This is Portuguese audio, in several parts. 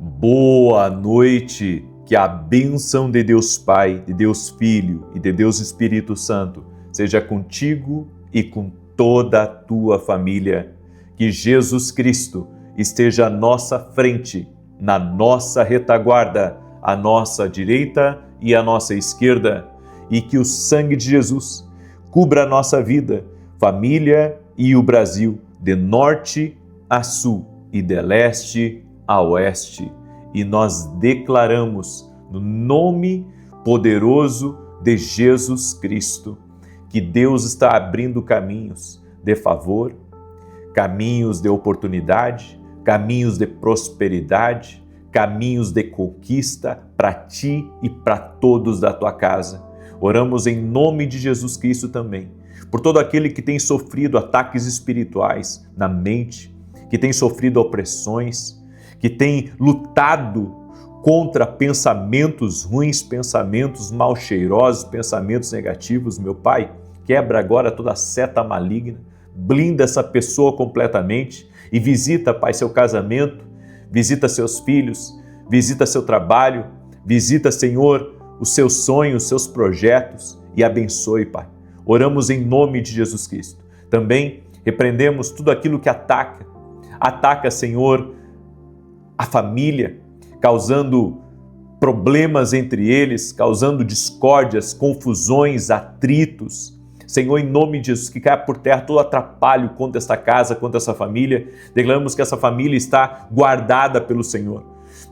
Boa noite, que a bênção de Deus Pai, de Deus Filho e de Deus Espírito Santo seja contigo e com toda a tua família. Que Jesus Cristo esteja à nossa frente, na nossa retaguarda, à nossa direita e à nossa esquerda, e que o sangue de Jesus cubra a nossa vida, família e o Brasil, de norte a sul e de leste a oeste. E nós declaramos no nome poderoso de Jesus Cristo que Deus está abrindo caminhos de favor, caminhos de oportunidade, caminhos de prosperidade, caminhos de conquista para ti e para todos da tua casa. Oramos em nome de Jesus Cristo também por todo aquele que tem sofrido ataques espirituais na mente, que tem sofrido opressões, que tem lutado contra pensamentos ruins, pensamentos mal cheirosos, pensamentos negativos. Meu Pai, quebra agora toda seta maligna, blinda essa pessoa completamente e visita, Pai, seu casamento, visita seus filhos, visita seu trabalho, visita, Senhor, os seus sonhos, os seus projetos e abençoe, Pai. Oramos em nome de Jesus Cristo. Também repreendemos tudo aquilo que ataca, Senhor, a família, causando problemas entre eles, causando discórdias, confusões, atritos. Senhor, em nome de Jesus, que caia por terra todo atrapalho contra esta casa, contra essa família. Declaramos que essa família está guardada pelo Senhor.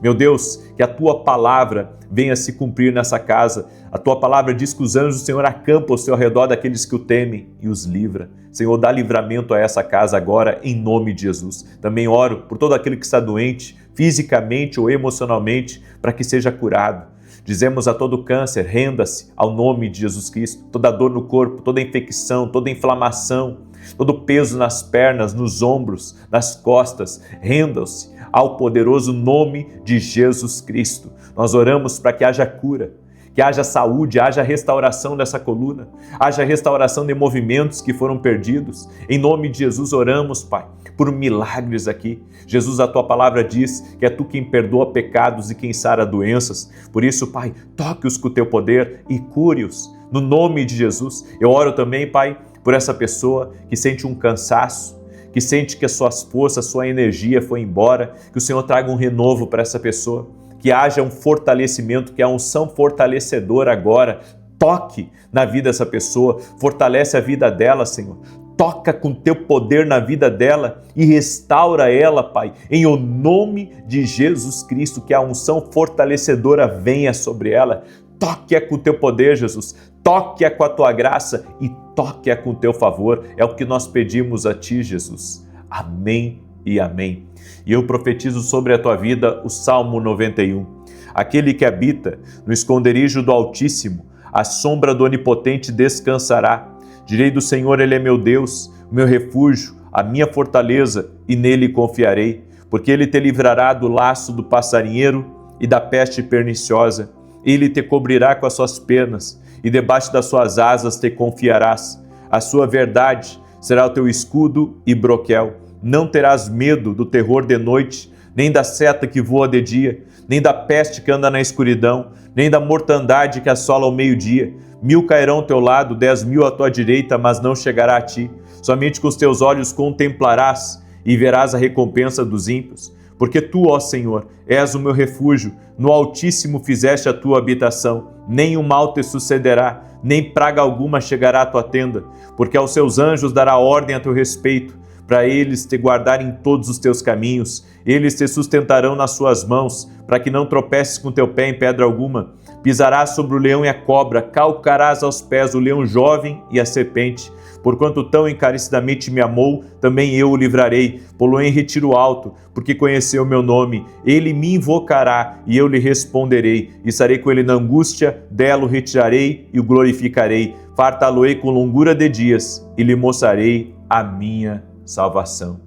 Meu Deus, que a Tua palavra venha se cumprir nessa casa. A Tua palavra diz que os anjos do Senhor acampam ao seu redor daqueles que o temem e os livra. Senhor, dá livramento a essa casa agora, em nome de Jesus. Também oro por todo aquele que está doente, fisicamente ou emocionalmente, para que seja curado. Dizemos a todo câncer, renda-se ao nome de Jesus Cristo. Toda dor no corpo, toda infecção, toda inflamação, todo peso nas pernas, nos ombros, nas costas, rendam-se ao poderoso nome de Jesus Cristo. Nós oramos para que haja cura, que haja saúde, haja restauração dessa coluna, haja restauração de movimentos que foram perdidos. Em nome de Jesus oramos, Pai, por milagres aqui. Jesus, a Tua palavra diz que é Tu quem perdoa pecados e quem sara doenças. Por isso, Pai, toque-os com o Teu poder e cure-os. No nome de Jesus, eu oro também, Pai, por essa pessoa que sente um cansaço, que sente que as suas forças, sua energia foi embora, que o Senhor traga um renovo para essa pessoa, que haja um fortalecimento, que a unção fortalecedora agora toque na vida dessa pessoa, fortalece a vida dela, Senhor. Toca com Teu poder na vida dela e restaura ela, Pai, em o nome de Jesus Cristo, que a unção fortalecedora venha sobre ela. Toque-a com o Teu poder, Jesus. Toque-a com a Tua graça e toque-a com o Teu favor. É o que nós pedimos a Ti, Jesus. Amém e amém. E eu profetizo sobre a tua vida o Salmo 91. Aquele que habita no esconderijo do Altíssimo, a sombra do Onipotente descansará. Direi do Senhor, Ele é meu Deus, o meu refúgio, a minha fortaleza, e nele confiarei, porque Ele te livrará do laço do passarinheiro e da peste perniciosa. Ele te cobrirá com as suas penas, e debaixo das suas asas te confiarás. A sua verdade será o teu escudo e broquel. Não terás medo do terror de noite, nem da seta que voa de dia, nem da peste que anda na escuridão, nem da mortandade que assola ao meio-dia. 1000 cairão ao teu lado, 10.000 à tua direita, mas não chegará a ti. Somente com os teus olhos contemplarás e verás a recompensa dos ímpios. Porque Tu, ó Senhor, és o meu refúgio, no Altíssimo fizeste a tua habitação. Nenhum mal te sucederá, nem praga alguma chegará à tua tenda, porque aos seus anjos dará ordem a teu respeito, para eles te guardarem em todos os teus caminhos. Eles te sustentarão nas suas mãos, para que não tropeces com teu pé em pedra alguma. Pisarás sobre o leão e a cobra, calcarás aos pés o leão jovem e a serpente. Porquanto tão encarecidamente me amou, também eu o livrarei, pô-lo em retiro alto, porque conheceu o meu nome. Ele me invocará e eu lhe responderei. Estarei com ele na angústia, dela o retirarei e o glorificarei. Fartá-lo-ei com longura de dias e lhe mostrarei a minha salvação.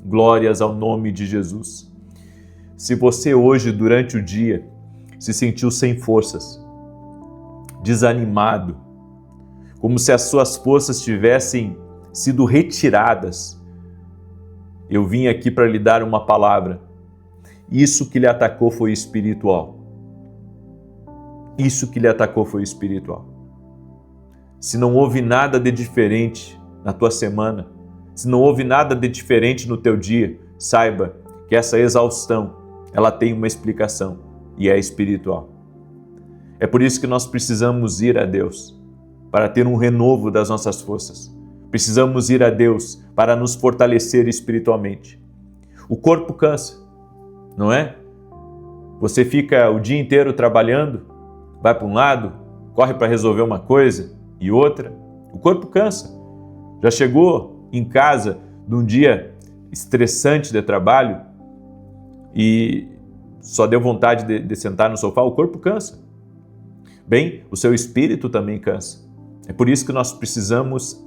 Glórias ao nome de Jesus. Se você hoje, durante o dia, se sentiu sem forças, desanimado, como se as suas forças tivessem sido retiradas, eu vim aqui para lhe dar uma palavra. isso que lhe atacou foi espiritual. Isso que lhe atacou foi espiritual. Se não houve nada de diferente na tua semana, se não houve nada de diferente no teu dia, saiba que essa exaustão, ela tem uma explicação e é espiritual. É por isso que nós precisamos ir a Deus para ter um renovo das nossas forças. Precisamos ir a Deus para nos fortalecer espiritualmente. O corpo cansa, não é? Você fica o dia inteiro trabalhando, vai para um lado, corre para resolver uma coisa e outra. O corpo cansa. Já chegou em casa de um dia estressante de trabalho e só deu vontade de sentar no sofá? O corpo cansa. Bem, o seu espírito também cansa. É por isso que nós precisamos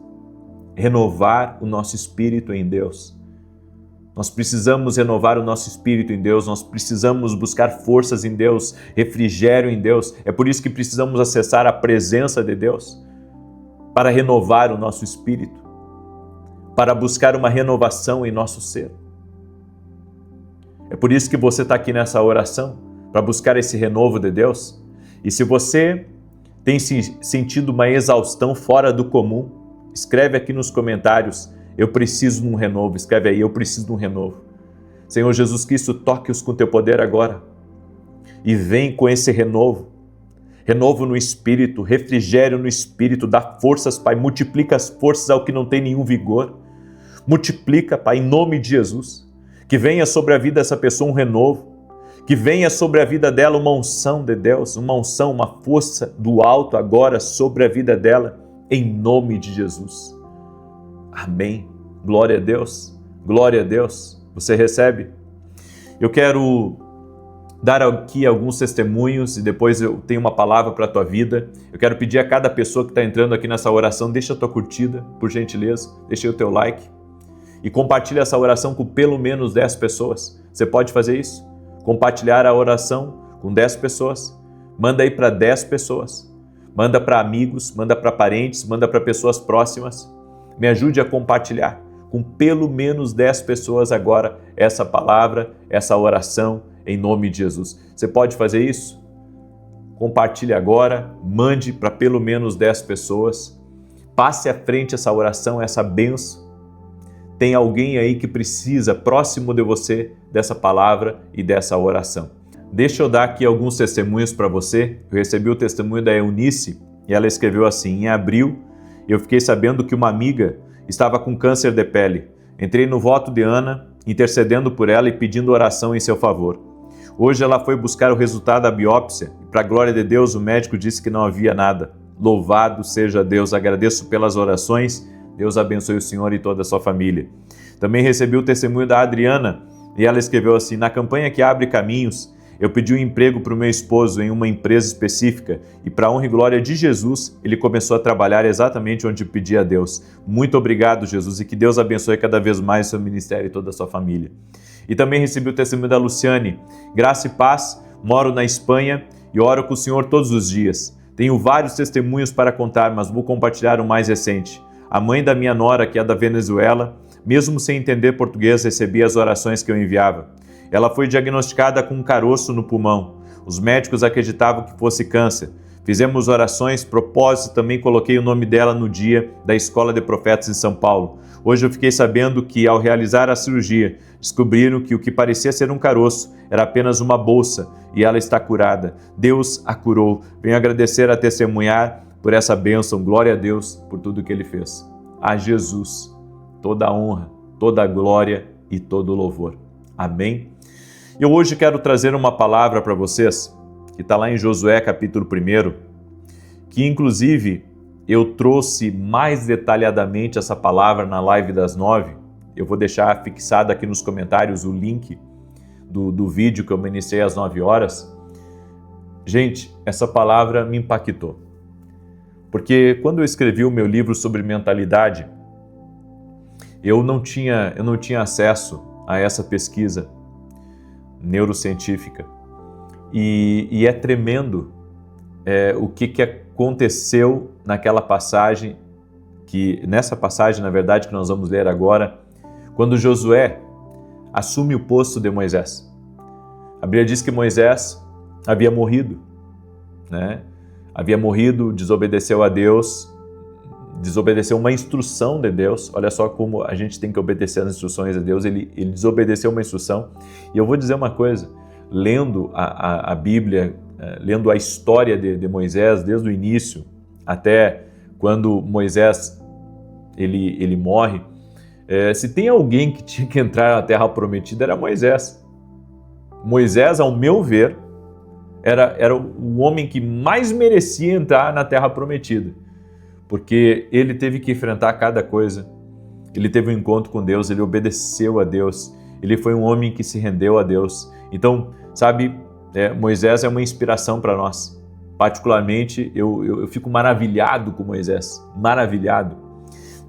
renovar o nosso espírito em Deus. Nós precisamos renovar o nosso espírito em Deus, nós precisamos buscar forças em Deus, refrigério em Deus. É por isso que precisamos acessar a presença de Deus para renovar o nosso espírito, para buscar uma renovação em nosso ser. É por isso que você está aqui nessa oração, para buscar esse renovo de Deus. E se você tem sentido uma exaustão fora do comum, escreve aqui nos comentários: eu preciso de um renovo. Escreve aí: eu preciso de um renovo. Senhor Jesus Cristo, toque-os com teu poder agora e vem com esse renovo. Renovo no espírito, refrigério no espírito, dá forças, Pai, multiplica as forças ao que não tem nenhum vigor. Multiplica, Pai, em nome de Jesus. Que venha sobre a vida dessa pessoa um renovo. Que venha sobre a vida dela uma unção de Deus, uma unção, uma força do alto agora sobre a vida dela, em nome de Jesus. Amém. Glória a Deus. Glória a Deus. Você recebe? Eu quero dar aqui alguns testemunhos e depois eu tenho uma palavra para a tua vida. Eu quero pedir a cada pessoa que está entrando aqui nessa oração, deixa a tua curtida, por gentileza, deixa aí o teu like e compartilha essa oração com pelo menos 10 pessoas. Você pode fazer isso? Compartilhar a oração com 10 pessoas. Manda aí para 10 pessoas. Manda para amigos, manda para parentes, manda para pessoas próximas. Me ajude a compartilhar com pelo menos 10 pessoas agora essa palavra, essa oração, em nome de Jesus. Você pode fazer isso? Compartilhe agora, mande para pelo menos 10 pessoas. Passe à frente essa oração, essa bênção. Tem alguém aí que precisa, próximo de você, dessa palavra e dessa oração. Deixa eu dar aqui alguns testemunhos para você. Eu recebi o testemunho da Eunice e ela escreveu assim: em abril, eu fiquei sabendo que uma amiga estava com câncer de pele. Entrei no voto de Ana, intercedendo por ela e pedindo oração em seu favor. Hoje ela foi buscar o resultado da biópsia e, para a glória de Deus, o médico disse que não havia nada. Louvado seja Deus, agradeço pelas orações. Deus abençoe o senhor e toda a sua família. Também recebi o testemunho da Adriana e ela escreveu assim: na campanha que abre caminhos, eu pedi um emprego para o meu esposo em uma empresa específica e, para a honra e glória de Jesus, ele começou a trabalhar exatamente onde pedi a Deus. Muito obrigado, Jesus, e que Deus abençoe cada vez mais o seu ministério e toda a sua família. E também recebi o testemunho da Luciane: graça e paz, moro na Espanha e oro com o Senhor todos os dias. Tenho vários testemunhos para contar, mas vou compartilhar o mais recente. A mãe da minha nora, que é da Venezuela, mesmo sem entender português, recebia as orações que eu enviava. Ela foi diagnosticada com um caroço no pulmão. Os médicos acreditavam que fosse câncer. Fizemos orações, propósito, também coloquei o nome dela no dia da Escola de Profetas em São Paulo. Hoje eu fiquei sabendo que, ao realizar a cirurgia, descobriram que o que parecia ser um caroço era apenas uma bolsa e ela está curada. Deus a curou. Venho agradecer a testemunhar por essa bênção. Glória a Deus por tudo que Ele fez. A Jesus toda a honra, toda a glória e todo o louvor. Amém? Eu hoje quero trazer uma palavra para vocês, que está lá em Josué capítulo 1, que inclusive eu trouxe mais detalhadamente essa palavra na live das 9. Eu vou deixar fixado aqui nos comentários o link do vídeo que eu ministrei às 9 horas. Gente, essa palavra me impactou. Porque quando eu escrevi o meu livro sobre mentalidade, eu não tinha acesso a essa pesquisa neurocientífica. E é tremendo o que aconteceu naquela passagem, nessa passagem, na verdade, que nós vamos ler agora, quando Josué assume o posto de Moisés. A Bíblia diz que Moisés havia morrido, né? Havia morrido, desobedeceu a Deus, desobedeceu uma instrução de Deus. Olha só como a gente tem que obedecer as instruções de Deus. Ele desobedeceu uma instrução. E eu vou dizer uma coisa, lendo a Bíblia, lendo a história de Moisés, desde o início até quando Moisés ele morre, se tem alguém que tinha que entrar na Terra Prometida, era Moisés. Moisés, ao meu ver, era o homem que mais merecia entrar na Terra Prometida, porque ele teve que enfrentar cada coisa, ele teve um encontro com Deus, ele obedeceu a Deus, ele foi um homem que se rendeu a Deus. Então, sabe, Moisés é uma inspiração para nós. Particularmente, eu fico maravilhado com Moisés, maravilhado.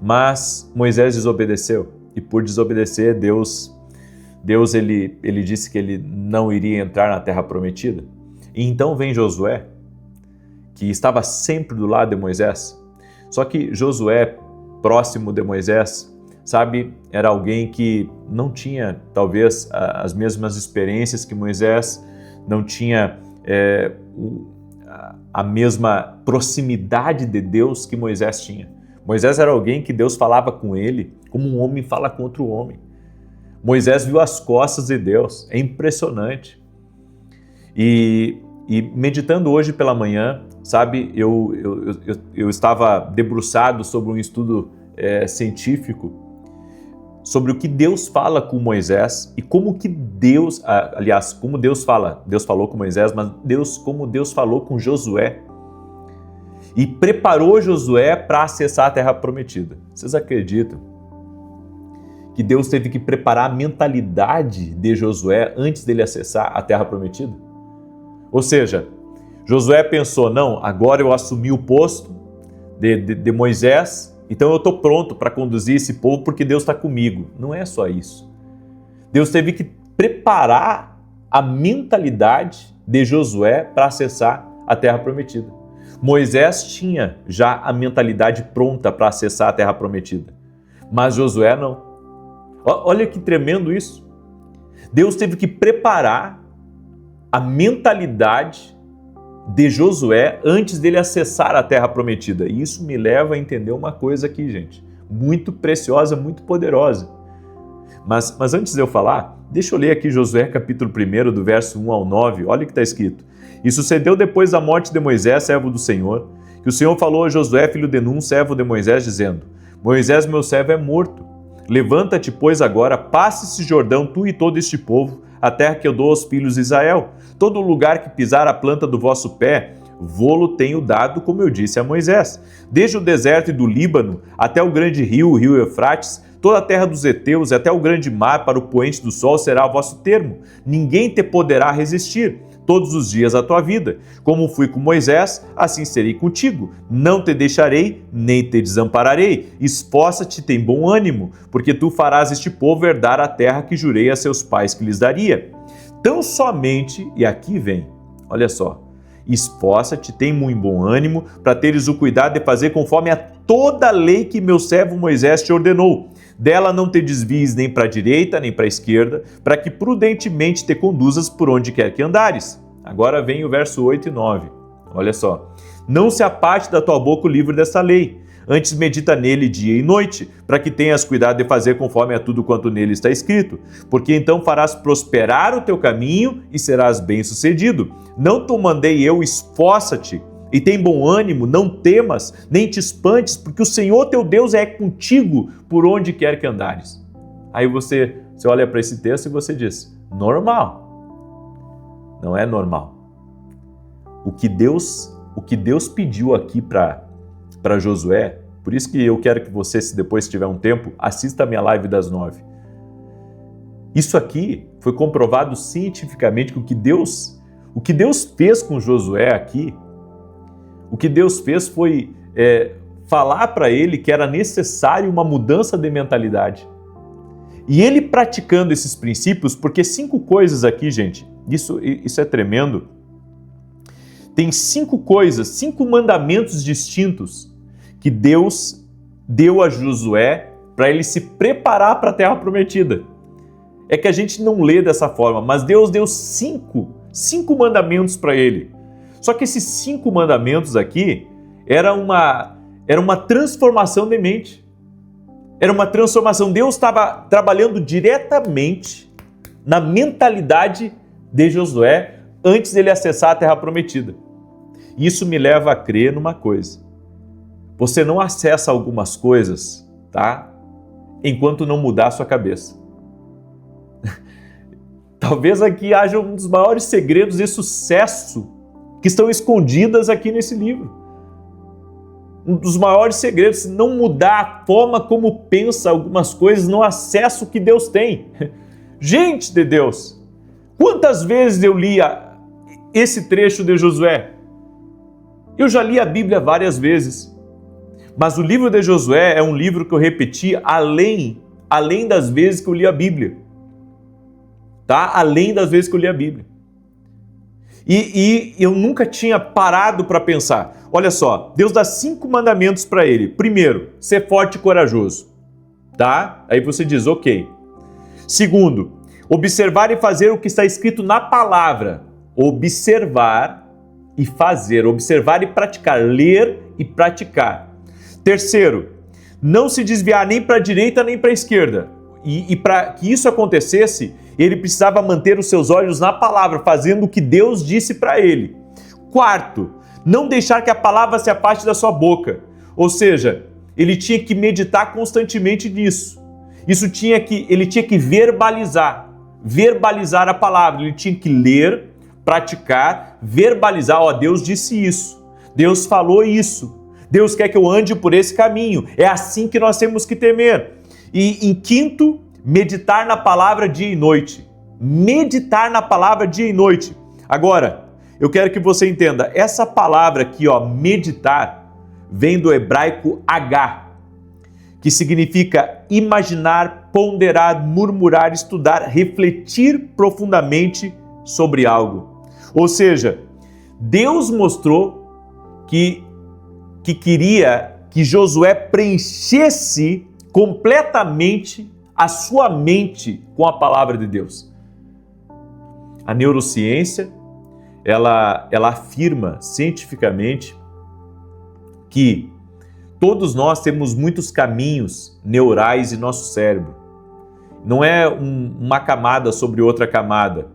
Mas Moisés desobedeceu, e por desobedecer, Deus ele disse que ele não iria entrar na Terra Prometida. E então vem Josué, que estava sempre do lado de Moisés. Só que Josué, próximo de Moisés, sabe, era alguém que não tinha, talvez, as mesmas experiências que Moisés, não tinha a mesma proximidade de Deus que Moisés tinha. Moisés era alguém que Deus falava com ele como um homem fala com outro homem. Moisés viu as costas de Deus, é impressionante. E meditando hoje pela manhã, sabe, eu estava debruçado sobre um estudo científico sobre o que Deus fala com Moisés e como que Deus, aliás, como Deus falou com Moisés, mas como Deus falou com Josué e preparou Josué para acessar a Terra Prometida. Vocês acreditam que Deus teve que preparar a mentalidade de Josué antes dele acessar a Terra Prometida? Ou seja, Josué pensou, não, agora eu assumi o posto de Moisés, então eu estou pronto para conduzir esse povo porque Deus está comigo. Não é só isso. Deus teve que preparar a mentalidade de Josué para acessar a Terra Prometida. Moisés tinha já a mentalidade pronta para acessar a Terra Prometida, mas Josué não. Olha que tremendo isso. Deus teve que preparar a mentalidade de Josué antes dele acessar a Terra Prometida. E isso me leva a entender uma coisa aqui, gente, muito preciosa, muito poderosa. Mas antes de eu falar, deixa eu ler aqui Josué capítulo 1, do verso 1 ao 9. Olha o que está escrito. E sucedeu depois da morte de Moisés, servo do Senhor, que o Senhor falou a Josué, filho de Nun, servo de Moisés, dizendo: Moisés, meu servo, é morto. Levanta-te, pois, agora, passe esse Jordão, tu e todo este povo, a terra que eu dou aos filhos de Israel. Todo lugar que pisar a planta do vosso pé, vô-lo tenho dado, como eu disse a Moisés. Desde o deserto e do Líbano, até o grande rio, o rio Eufrates, toda a terra dos heteus, até o grande mar, para o poente do sol, será o vosso termo. Ninguém te poderá resistir todos os dias da tua vida. Como fui com Moisés, assim serei contigo. Não te deixarei, nem te desampararei. Esforça-te, tem bom ânimo, porque tu farás este povo herdar a terra que jurei a seus pais que lhes daria. Tão somente, e aqui vem, olha só, esforça-te, tem muito bom ânimo, para teres o cuidado de fazer conforme a toda a lei que meu servo Moisés te ordenou. Dela não te desvies nem para a direita, nem para a esquerda, para que prudentemente te conduzas por onde quer que andares. Agora vem o verso 8 e 9. Olha só. Não se aparte da tua boca o livro dessa lei. Antes medita nele dia e noite, para que tenhas cuidado de fazer conforme a tudo quanto nele está escrito. Porque então farás prosperar o teu caminho e serás bem-sucedido. Não te mandei eu, esforça-te. E tem bom ânimo, não temas, nem te espantes, porque o Senhor teu Deus é contigo por onde quer que andares. Aí você olha para esse texto e você diz, normal. Não é normal. O que Deus pediu aqui para Josué, por isso que eu quero que você, se depois tiver um tempo, assista a minha live das 9. Isso aqui foi comprovado cientificamente que o que Deus fez com Josué aqui, o que Deus fez foi falar para ele que era necessário uma mudança de mentalidade. E ele praticando esses princípios, porque 5 coisas aqui, gente, isso é tremendo. Tem 5 coisas, 5 mandamentos distintos que Deus deu a Josué para ele se preparar para a Terra Prometida. é que a gente não lê dessa forma, mas Deus deu cinco mandamentos para ele. Só que esses 5 mandamentos aqui era uma transformação de mente. Era uma transformação. Deus estava trabalhando diretamente na mentalidade de Josué antes dele acessar a Terra Prometida. Isso me leva a crer numa coisa. Você não acessa algumas coisas, tá? Enquanto não mudar a sua cabeça. Talvez aqui haja um dos maiores segredos de sucesso que estão escondidas aqui nesse livro. Um dos maiores segredos, se não mudar a forma como pensa algumas coisas, não acessa o que Deus tem. Gente de Deus, quantas vezes eu li esse trecho de Josué? Eu já li a Bíblia várias vezes, mas o livro de Josué é um livro que eu repeti além das vezes que eu li a Bíblia. Tá? Além das vezes que eu li a Bíblia. E eu nunca tinha parado para pensar. Olha só, Deus dá 5 mandamentos para ele. Primeiro, ser forte e corajoso. Tá? Aí você diz, ok. Segundo, observar e fazer o que está escrito na palavra. Observar e fazer. Observar e praticar. Ler e praticar. Terceiro, não se desviar nem para a direita nem para a esquerda. E para que isso acontecesse, ele precisava manter os seus olhos na palavra, fazendo o que Deus disse para ele. Quarto, não deixar que a palavra se afaste da sua boca. Ou seja, ele tinha que meditar constantemente nisso. Ele tinha que verbalizar a palavra. Ele tinha que ler, praticar, verbalizar. Ó, Deus disse isso, Deus falou isso, Deus quer que eu ande por esse caminho. É assim que nós temos que temer. E em quinto, meditar na palavra dia e noite. Meditar na palavra dia e noite. Agora, eu quero que você entenda, essa palavra aqui, ó, meditar, vem do hebraico H, que significa imaginar, ponderar, murmurar, estudar, refletir profundamente sobre algo. Ou seja, Deus mostrou que queria que Josué preenchesse completamente a sua mente com a palavra de Deus. A neurociência, ela afirma cientificamente que todos nós temos muitos caminhos neurais em nosso cérebro. Não é uma camada sobre outra camada.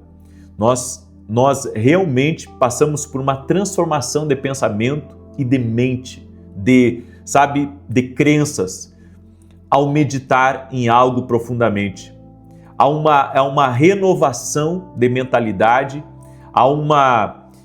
Nós realmente passamos por uma transformação de pensamento e de mente, de crenças, ao meditar em algo profundamente. Há uma renovação de mentalidade,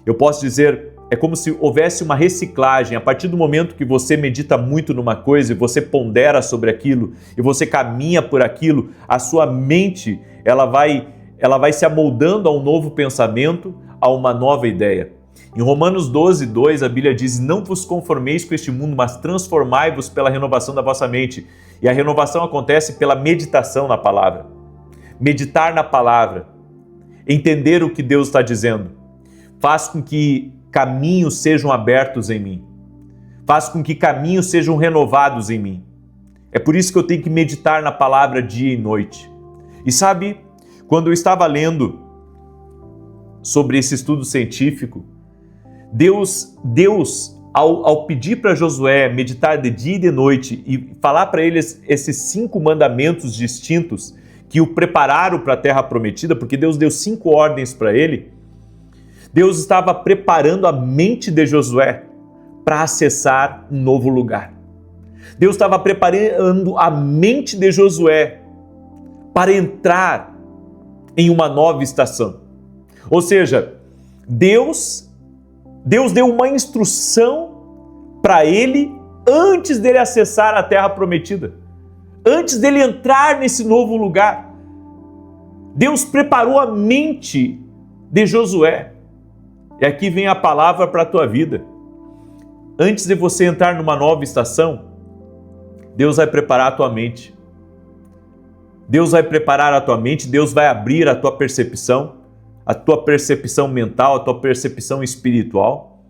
eu posso dizer, é como se houvesse uma reciclagem. A partir do momento que você medita muito numa coisa e você pondera sobre aquilo e você caminha por aquilo, a sua mente ela vai se amoldando a um novo pensamento, a uma nova ideia. Em Romanos 12:2, a Bíblia diz, não vos conformeis com este mundo, mas transformai-vos pela renovação da vossa mente. E a renovação acontece pela meditação na palavra. Meditar na palavra, entender o que Deus está dizendo, faz com que caminhos sejam abertos em mim, faz com que caminhos sejam renovados em mim. É por isso que eu tenho que meditar na palavra dia e noite. E sabe, quando eu estava lendo sobre esse estudo científico, Deus ao pedir para Josué meditar de dia e de noite e falar para eles esses 5 mandamentos distintos que o prepararam para a Terra Prometida, porque Deus deu 5 ordens para ele, Deus estava preparando a mente de Josué para acessar um novo lugar. Deus estava preparando a mente de Josué para entrar em uma nova estação. Ou seja, Deus deu uma instrução para ele antes dele acessar a Terra Prometida, antes dele entrar nesse novo lugar. Deus preparou a mente de Josué. E aqui vem a palavra para a tua vida. Antes de você entrar numa nova estação, Deus vai preparar a tua mente. Deus vai preparar a tua mente, Deus vai abrir a tua percepção mental, a tua percepção espiritual,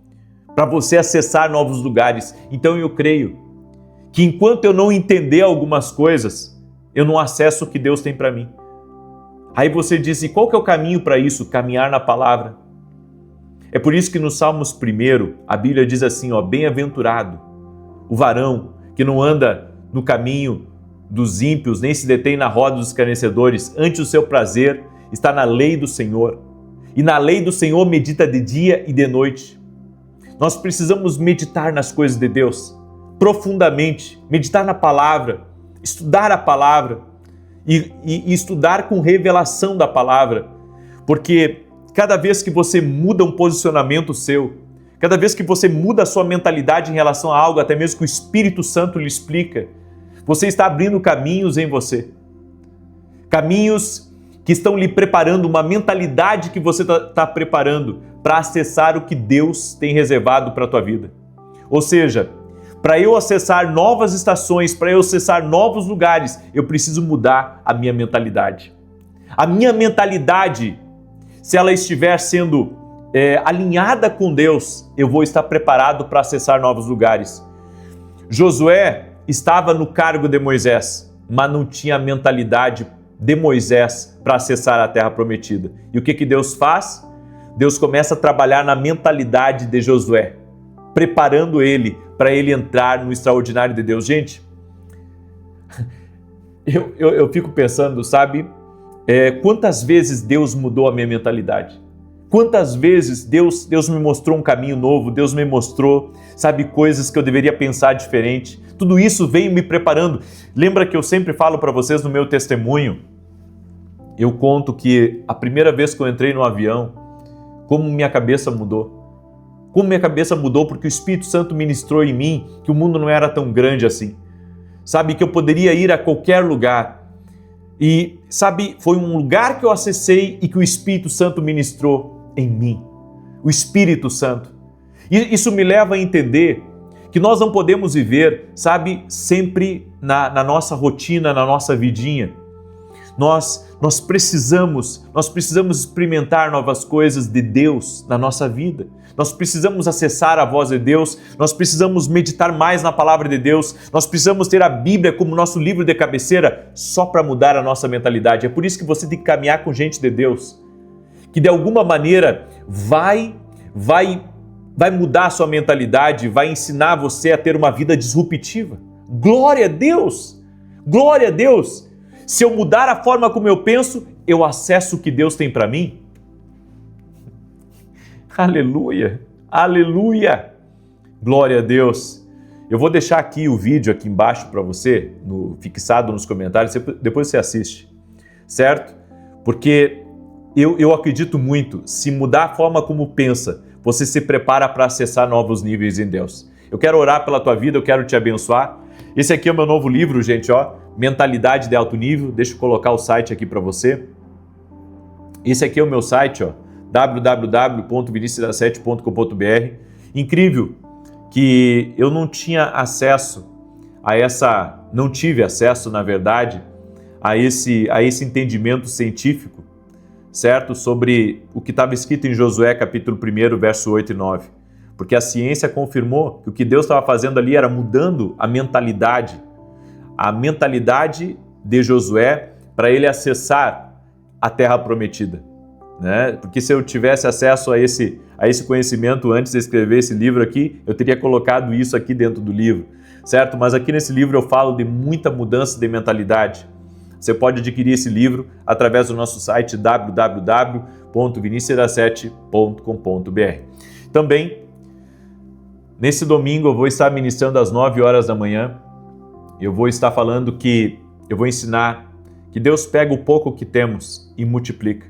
para você acessar novos lugares. Então eu creio que enquanto eu não entender algumas coisas, eu não acesso o que Deus tem para mim. Aí você diz, e qual que é o caminho para isso? Caminhar na palavra. É por isso que no Salmos 1, a Bíblia diz assim, ó, bem-aventurado o varão que não anda no caminho dos ímpios, nem se detém na roda dos escarnecedores, antes o seu prazer está na lei do Senhor. E na lei do Senhor medita de dia e de noite. Nós precisamos meditar nas coisas de Deus profundamente, meditar na palavra, estudar a palavra e estudar com revelação da palavra, porque cada vez que você muda um posicionamento seu, cada vez que você muda a sua mentalidade em relação a algo, até mesmo que o Espírito Santo lhe explica, você está abrindo caminhos em você. Caminhos que estão lhe preparando, uma mentalidade que você está preparando para acessar o que Deus tem reservado para a tua vida. Ou seja, para eu acessar novas estações, para eu acessar novos lugares, eu preciso mudar a minha mentalidade. A minha mentalidade, se ela estiver sendo alinhada com Deus, eu vou estar preparado para acessar novos lugares. Josué estava no cargo de Moisés, mas não tinha a mentalidade de Moisés para acessar a terra prometida. E o que Deus faz? Deus começa a trabalhar na mentalidade de Josué, preparando ele para ele entrar no extraordinário de Deus. Gente, eu fico pensando, sabe, quantas vezes Deus mudou a minha mentalidade? Quantas vezes Deus me mostrou um caminho novo, Deus me mostrou, sabe, coisas que eu deveria pensar diferente. Tudo isso veio me preparando. Lembra que eu sempre falo para vocês no meu testemunho, eu conto que a primeira vez que eu entrei no avião, como minha cabeça mudou. Como minha cabeça mudou porque o Espírito Santo ministrou em mim que o mundo não era tão grande assim. Sabe, que eu poderia ir a qualquer lugar. E, sabe, foi um lugar que eu acessei e que o Espírito Santo ministrou em mim. O Espírito Santo. E isso me leva a entender que nós não podemos viver, sabe, sempre na nossa rotina, na nossa vidinha. Nós precisamos experimentar novas coisas de Deus na nossa vida. Nós precisamos acessar a voz de Deus, nós precisamos meditar mais na palavra de Deus, nós precisamos ter a Bíblia como nosso livro de cabeceira só para mudar a nossa mentalidade. É por isso que você tem que caminhar com gente de Deus, que de alguma maneira vai mudar a sua mentalidade, vai ensinar você a ter uma vida disruptiva. Glória a Deus! Glória a Deus! Se eu mudar a forma como eu penso, eu acesso o que Deus tem para mim. Aleluia! Aleluia! Glória a Deus! Eu vou deixar aqui o vídeo aqui embaixo para você, fixado nos comentários, depois você assiste, certo? Porque eu acredito muito, se mudar a forma como pensa, você se prepara para acessar novos níveis em Deus. Eu quero orar pela tua vida, eu quero te abençoar. Esse aqui é o meu novo livro, gente, ó, Mentalidade de Alto Nível. Deixa eu colocar o site aqui para você. Esse aqui é o meu site, ó, www.vinicius17.com.br. Incrível que eu não tinha acesso não tive acesso, na verdade, a esse entendimento científico, certo? Sobre o que estava escrito em Josué, capítulo 1, verso 8 e 9. Porque a ciência confirmou que o que Deus estava fazendo ali era mudando a mentalidade de Josué para ele acessar a terra prometida, né? Porque se eu tivesse acesso a esse conhecimento antes de escrever esse livro aqui, eu teria colocado isso aqui dentro do livro, certo? Mas aqui nesse livro eu falo de muita mudança de mentalidade. Você pode adquirir esse livro através do nosso site www.vinicius17.com.br. Também, nesse domingo eu vou estar ministrando às 9 horas da manhã. Eu vou estar falando que eu vou ensinar que Deus pega o pouco que temos e multiplica.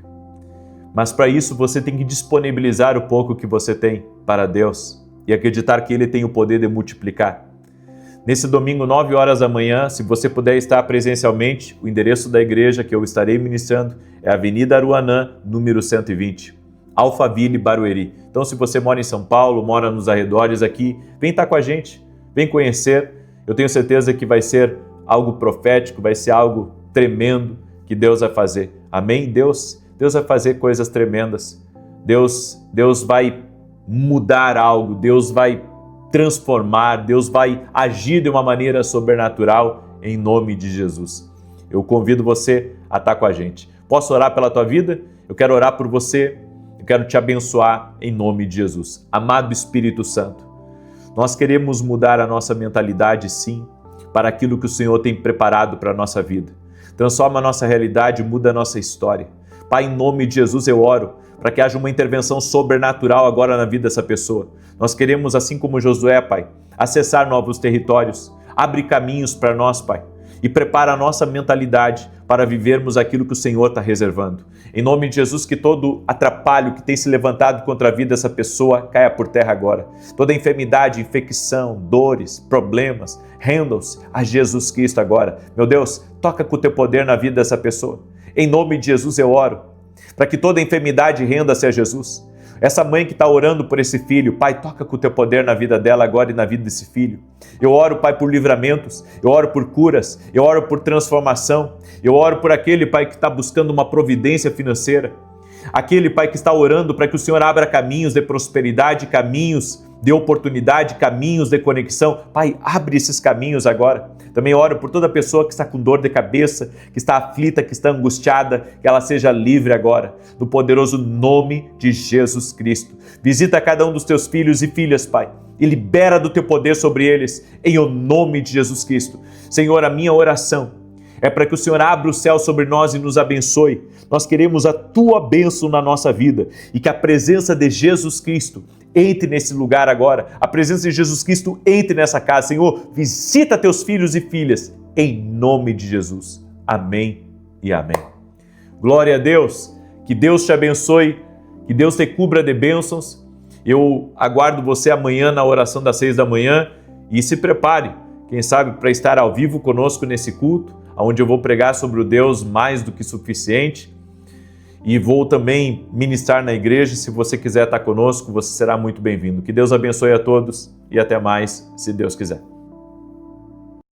Mas para isso você tem que disponibilizar o pouco que você tem para Deus e acreditar que Ele tem o poder de multiplicar. Nesse domingo, 9 horas da manhã, se você puder estar presencialmente, o endereço da igreja que eu estarei ministrando é Avenida Aruanã, número 120, Alphaville, Barueri. Então, se você mora em São Paulo, mora nos arredores aqui, vem estar com a gente, vem conhecer. Eu tenho certeza que vai ser algo profético, vai ser algo tremendo que Deus vai fazer. Amém? Deus vai fazer coisas tremendas. Deus vai mudar algo, Deus vai transformar, Deus vai agir de uma maneira sobrenatural em nome de Jesus. Eu convido você a estar com a gente. Posso orar pela tua vida? Eu quero orar por você, eu quero te abençoar em nome de Jesus. Amado Espírito Santo, nós queremos mudar a nossa mentalidade, sim, para aquilo que o Senhor tem preparado para a nossa vida. Transforma a nossa realidade, muda a nossa história. Pai, em nome de Jesus eu oro para que haja uma intervenção sobrenatural agora na vida dessa pessoa. Nós queremos, assim como Josué, Pai, acessar novos territórios. Abre caminhos para nós, Pai, e prepara a nossa mentalidade para vivermos aquilo que o Senhor está reservando. Em nome de Jesus, que todo atrapalho que tem se levantado contra a vida dessa pessoa caia por terra agora. Toda enfermidade, infecção, dores, problemas, rendam-se a Jesus Cristo agora. Meu Deus, toca com o teu poder na vida dessa pessoa. Em nome de Jesus eu oro para que toda enfermidade renda-se a Jesus. Essa mãe que está orando por esse filho, Pai, toca com o teu poder na vida dela agora e na vida desse filho. Eu oro, Pai, por livramentos, eu oro por curas, eu oro por transformação, eu oro por aquele, Pai, que está buscando uma providência financeira, aquele, Pai, que está orando para que o Senhor abra caminhos de prosperidade, caminhos de oportunidade, caminhos de conexão. Pai, abre esses caminhos agora. Também oro por toda pessoa que está com dor de cabeça, que está aflita, que está angustiada, que ela seja livre agora, no poderoso nome de Jesus Cristo. Visita cada um dos teus filhos e filhas, Pai, e libera do teu poder sobre eles, em o nome de Jesus Cristo. Senhor, a minha oração é para que o Senhor abra o céu sobre nós e nos abençoe. Nós queremos a tua bênção na nossa vida e que a presença de Jesus Cristo entre nesse lugar agora. A presença de Jesus Cristo entre nessa casa. Senhor, visita teus filhos e filhas em nome de Jesus. Amém e amém. Glória a Deus. Que Deus te abençoe. Que Deus te cubra de bênçãos. Eu aguardo você amanhã na oração das 6 da manhã e se prepare, quem sabe, para estar ao vivo conosco nesse culto, onde eu vou pregar sobre o Deus mais do que suficiente e vou também ministrar na igreja. Se você quiser estar conosco, você será muito bem-vindo. Que Deus abençoe a todos e até mais, se Deus quiser.